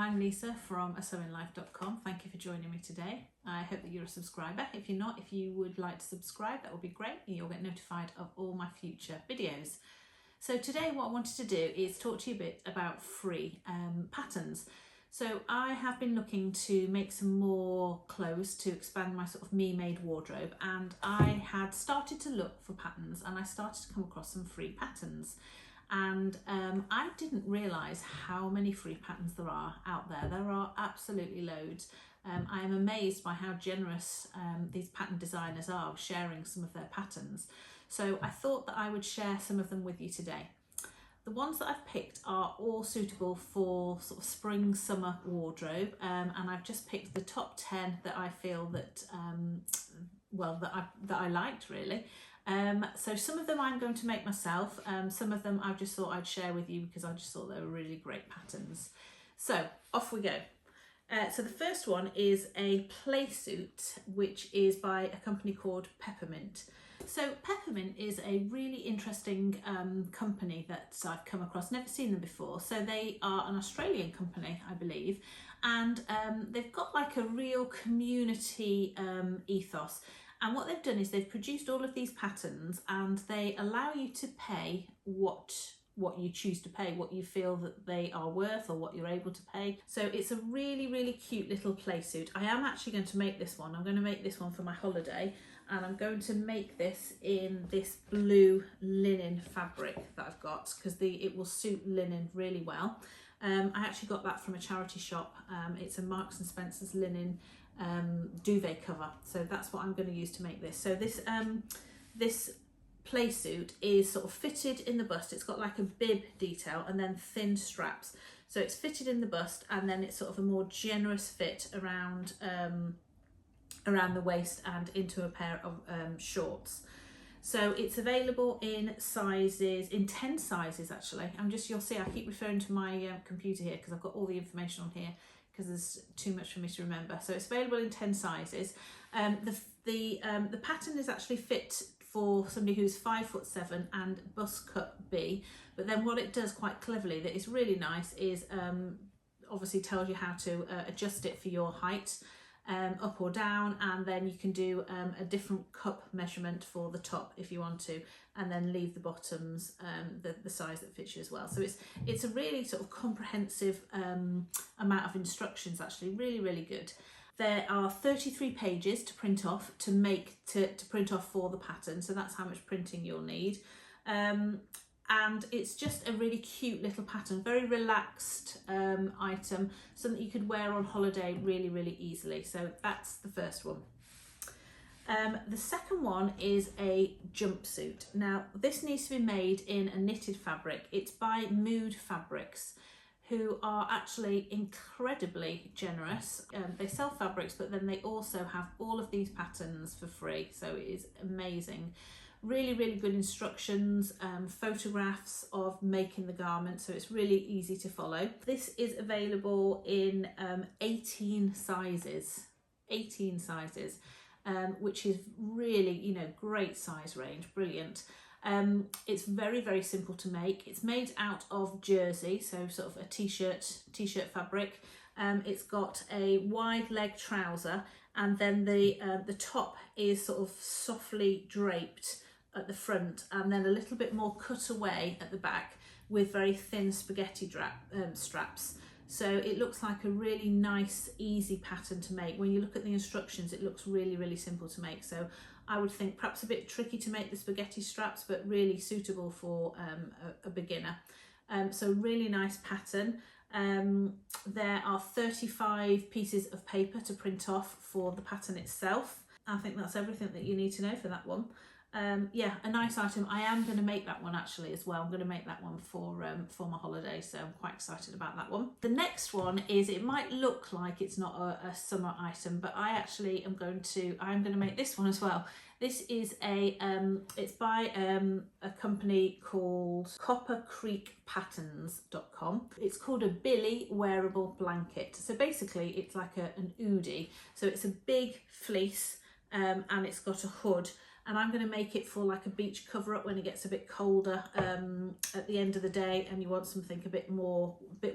I'm Lisa from asewinlife.com. Thank you for joining me today. I hope that you're a subscriber. If you're not, if you would like to subscribe, that would be great. You'll get notified of all my future videos. So today what I wanted to do is talk to you a bit about free patterns. So I have been looking to make some more clothes to expand my sort of me-made wardrobe, and I had started to look for patterns and I started to come across some free patterns. And I didn't realise how many free patterns there are out there. There are absolutely loads. I am amazed by how generous these pattern designers are sharing some of their patterns. So I thought that I would share some of them with you today. The ones that I've picked are all suitable for sort of spring summer wardrobe, and I've just picked the top 10 that I feel that that I liked really. So some of them I'm going to make myself, some of them I just thought I'd share with you because I just thought they were really great patterns. So off we go. So the first one is a Playsuit, which is by a company called Peppermint. So Peppermint is a really interesting company that I've come across, never seen them before. So they are an Australian company, I believe, and they've got like a real community ethos. And what they've done is they've produced all of these patterns and they allow you to pay what you choose to pay, what you feel that they are worth or what you're able to pay. So it's a really, really cute little Playsuit. I am actually going to make this one. I'm going to make this one for my holiday, and I'm going to make this in this blue linen fabric that I've got because it will suit linen really well. I actually got that from a charity shop. It's a Marks and Spencer's linen duvet cover, so that's what I'm going to use to make this. So this Playsuit is sort of fitted in the bust. It's got like a bib detail and then thin straps, so it's fitted in the bust and then it's sort of a more generous fit around the waist and into a pair of shorts. So it's available in 10 sizes actually. You'll see I keep referring to my computer here because I've got all the information on here because there's too much for me to remember. So it's available in 10 sizes. The pattern is actually fit for somebody who's 5'7" and bust cut B. But then what it does quite cleverly that is really nice is obviously tells you how to adjust it for your height, up or down, and then you can do a different cup measurement for the top if you want to, and then leave the bottoms the size that fits you as well. So it's a really sort of comprehensive amount of instructions, actually really, really good. There are 33 pages to print off to print off for the pattern, so that's how much printing you'll need. And it's just a really cute little pattern, very relaxed item, something you could wear on holiday really, really easily. So that's the first one. The second one is a jumpsuit. Now this needs to be made in a knitted fabric. It's by Mood Fabrics, who are actually incredibly generous. They sell fabrics, but then they also have all of these patterns for free, so it is amazing. Really, really good instructions, photographs of making the garment, so it's really easy to follow. This is available in 18 sizes, which is really, great size range, brilliant. It's very, very simple to make. It's made out of jersey, so sort of a t-shirt fabric. It's got a wide leg trouser, and then the top is sort of softly draped at the front, and then a little bit more cut away at the back with very thin spaghetti straps. So it looks like a really nice, easy pattern to make. When you look at the instructions, it looks really, really simple to make. So I would think perhaps a bit tricky to make the spaghetti straps, but really suitable for a beginner. So really nice pattern. There are 35 pieces of paper to print off for the pattern itself. I think that's everything that you need to know for that one. Yeah, a nice item. I am going to make that one actually as well. I'm going to make that one for my holiday, so I'm quite excited about that one. The next one is, it might look like it's not a summer item, but I actually am going to make this one as well. This is it's by a company called coppercreekpatterns.com. It's called a Billy wearable blanket. So basically it's like an oodie. So it's a big fleece and it's got a hood. and I'm going to make it for like a beach cover up when it gets a bit colder at the end of the day and you want something a bit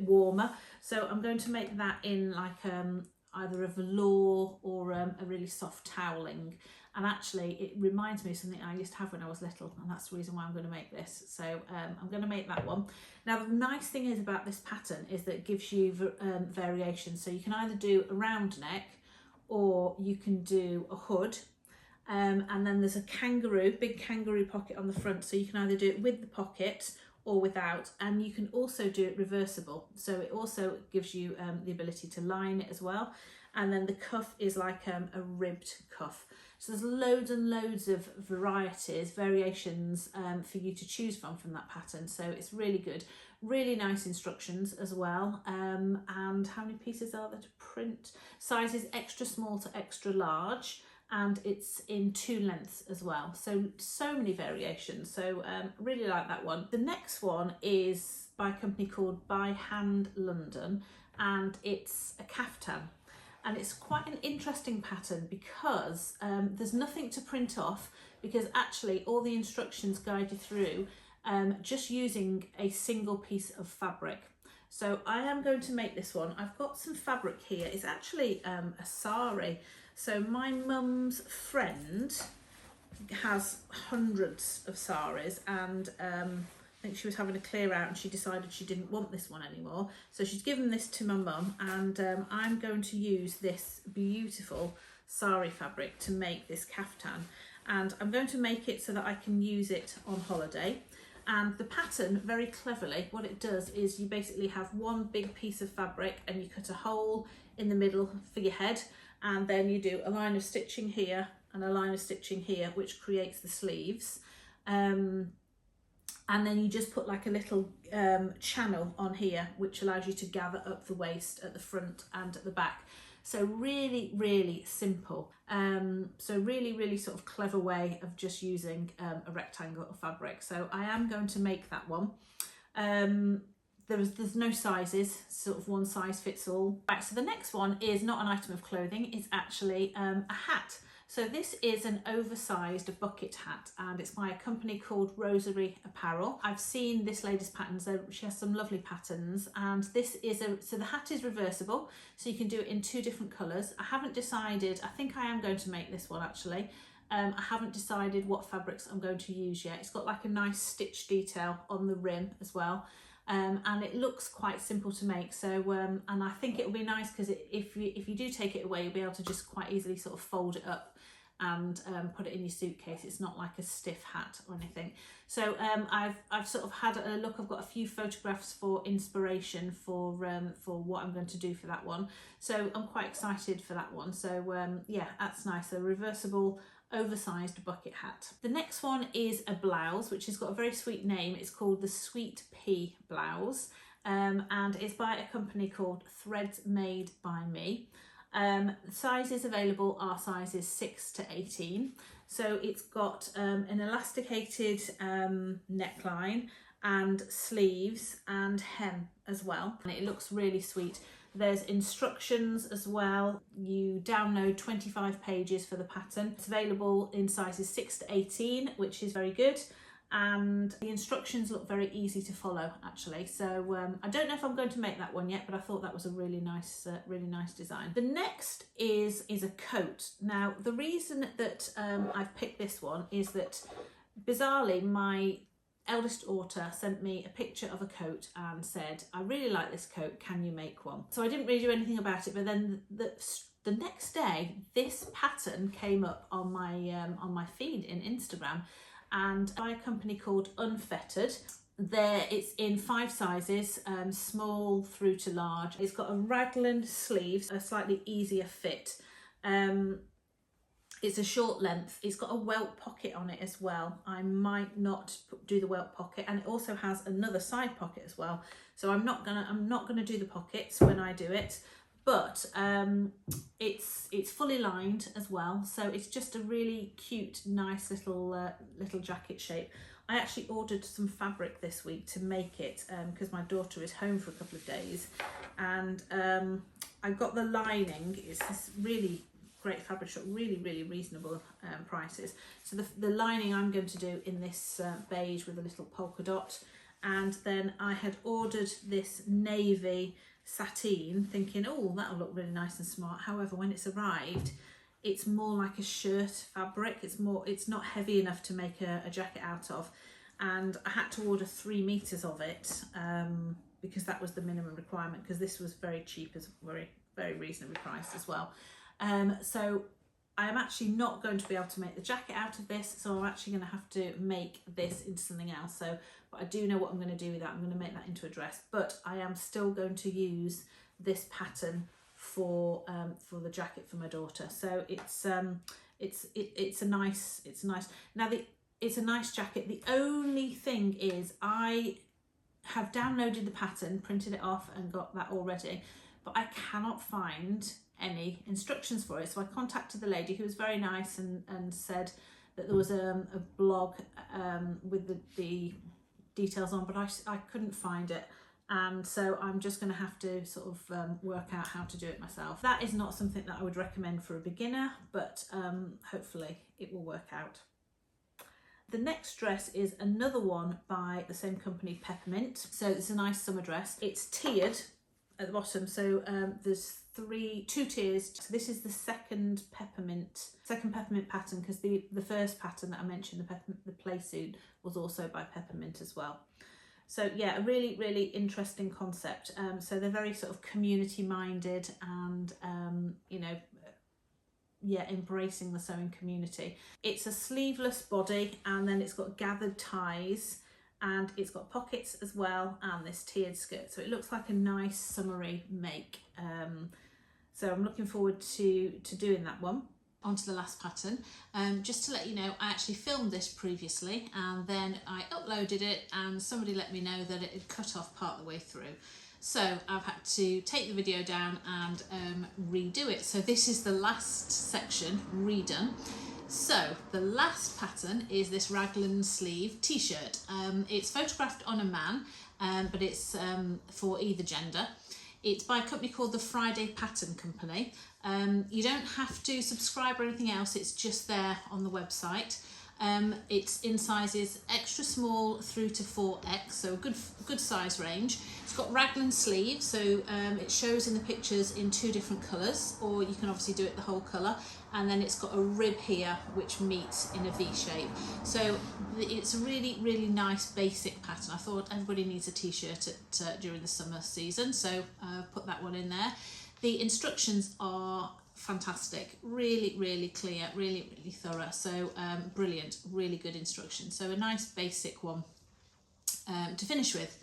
warmer. So I'm going to make that in like either a velour or a really soft toweling. And actually it reminds me of something I used to have when I was little, and that's the reason why I'm going to make this. So I'm going to make that one. Now the nice thing is about this pattern is that it gives you variation. So you can either do a round neck or you can do a hood. And then there's a big kangaroo pocket on the front, so you can either do it with the pocket or without, and you can also do it reversible, so it also gives you the ability to line it as well. And then the cuff is like a ribbed cuff, so there's loads and loads of variations for you to choose from that pattern. So it's really good, really nice instructions as well. And how many pieces are there to print? Sizes extra small to extra large, and it's in 2 lengths as well. So many variations. So really like that one. The next one is by a company called By Hand London, and it's a kaftan. And it's quite an interesting pattern because there's nothing to print off, because actually all the instructions guide you through just using a single piece of fabric. So I am going to make this one. I've got some fabric here. It's actually a sari. So my mum's friend has hundreds of saris, and I think she was having a clear out and she decided she didn't want this one anymore. So she's given this to my mum, and I'm going to use this beautiful sari fabric to make this kaftan. And I'm going to make it so that I can use it on holiday. And the pattern, very cleverly, what it does is you basically have one big piece of fabric and you cut a hole in the middle for your head, and then you do a line of stitching here and a line of stitching here, which creates the sleeves. And then you just put like a little channel on here, which allows you to gather up the waist at the front and at the back. So really, really simple. So really sort of clever way of just using a rectangle of fabric. So I am going to make that one. There's no sizes, sort of one size fits all. Right, so the next one is not an item of clothing, it's actually a hat. So this is an oversized bucket hat, and it's by a company called Rosary Apparel. I've seen this lady's patterns, so she has some lovely patterns, and this is so the hat is reversible, so you can do it in 2 different colours. I haven't decided, I think I am going to make this one actually. I haven't decided what fabrics I'm going to use yet. It's got like a nice stitch detail on the rim as well. And it looks quite simple to make, so and I think it will be nice because if you do take it away, you'll be able to just quite easily sort of fold it up and put it in your suitcase. It's not like a stiff hat or anything. So I've sort of had a look. I've got a few photographs for inspiration for what I'm going to do for that one. So I'm quite excited for that one. So yeah, that's nice. A reversible oversized bucket hat. The next one is a blouse, which has got a very sweet name. It's called the Sweet Pea Blouse, and it's by a company called Threads Made by Me. The sizes available are sizes 6 to 18. So it's got an elasticated neckline and sleeves and hem as well, and it looks really sweet. There's instructions as well. You download 25 pages for the pattern. It's available in sizes 6 to 18, which is very good. And the instructions look very easy to follow actually. So I don't know if I'm going to make that one yet, but I thought that was a really nice design. The next is a coat. Now the reason that I've picked this one is that bizarrely my eldest daughter sent me a picture of a coat and said, I really like this coat, can you make one? So I didn't really do anything about it, but then the next day this pattern came up on my feed in Instagram, and by a company called Unfettered. It's in 5 sizes, small through to large. It's got a raglan sleeves, a slightly easier fit. It's a short length. It's got a welt pocket on it as well. I might not do the welt pocket, and it also has another side pocket as well. So I'm not gonna do the pockets when I do it, but it's fully lined as well. So it's just a really cute, nice little jacket shape. I actually ordered some fabric this week to make it because my daughter is home for a couple of days, and I got the lining. It's this really great fabric shop, really reasonable prices. So the lining I'm going to do in this beige with a little polka dot, and then I had ordered this navy sateen thinking, oh, that'll look really nice and smart. However, when it's arrived, it's more like a shirt fabric. It's not heavy enough to make a jacket out of, and I had to order 3 meters of it because that was the minimum requirement, because this was very cheap, as very reasonably priced as well. So I am actually not going to be able to make the jacket out of this, so I'm actually going to have to make this into something else. But I do know what I'm going to do with that. I'm going to make that into a dress, but I am still going to use this pattern for the jacket for my daughter. So it's a nice now it's a nice jacket. The only thing is I have downloaded the pattern, printed it off and got that all ready, but I cannot find any instructions for it. So I contacted the lady, who was very nice, and said that there was a blog with the details on, but I couldn't find it. And so I'm just going to have to sort of work out how to do it myself. That is not something that I would recommend for a beginner, but hopefully it will work out. The next dress is another one by the same company, Peppermint. So it's a nice summer dress. It's tiered at the bottom, so there's two tiers. So this is the second peppermint pattern, because the first pattern that I mentioned, the Playsuit, was also by Peppermint as well. So yeah, a really interesting concept. So they're very sort of community minded, and you know, yeah, embracing the sewing community. It's a sleeveless body, and then it's got gathered ties, and it's got pockets as well, and this tiered skirt. So it looks like a nice summery make. So I'm looking forward to doing that one. On to the last pattern. Just to let you know, I actually filmed this previously, and then I uploaded it, and somebody let me know that it had cut off part of the way through. So I've had to take the video down and redo it. So this is the last section redone. So the last pattern is this raglan sleeve t-shirt. It's photographed on a man, but it's for either gender. It's by a company called the Friday Pattern Company. You don't have to subscribe or anything else, it's just there on the website. It's in sizes extra small through to 4X, so a good size range. It's got raglan sleeves, so it shows in the pictures in 2 different colours, or you can obviously do it the whole colour. And then it's got a rib here which meets in a V shape. So it's a really nice basic pattern. I thought everybody needs a t-shirt during the summer season, so put that one in there. The instructions are fantastic, really clear, really thorough. So brilliant, really good instructions. So a nice basic one to finish with.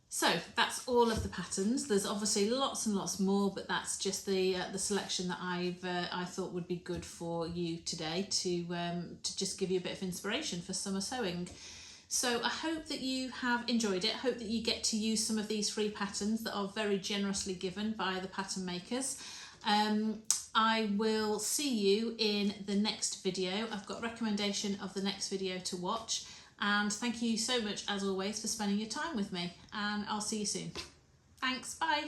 So that's all of the patterns. There's obviously lots and lots more, but that's just the selection that I thought would be good for you today to just give you a bit of inspiration for summer sewing. So I hope that you have enjoyed it. I hope that you get to use some of these free patterns that are very generously given by the pattern makers. I will see you in the next video. I've got a recommendation of the next video to watch. And thank you so much, as always, for spending your time with me, and I'll see you soon. Thanks, bye.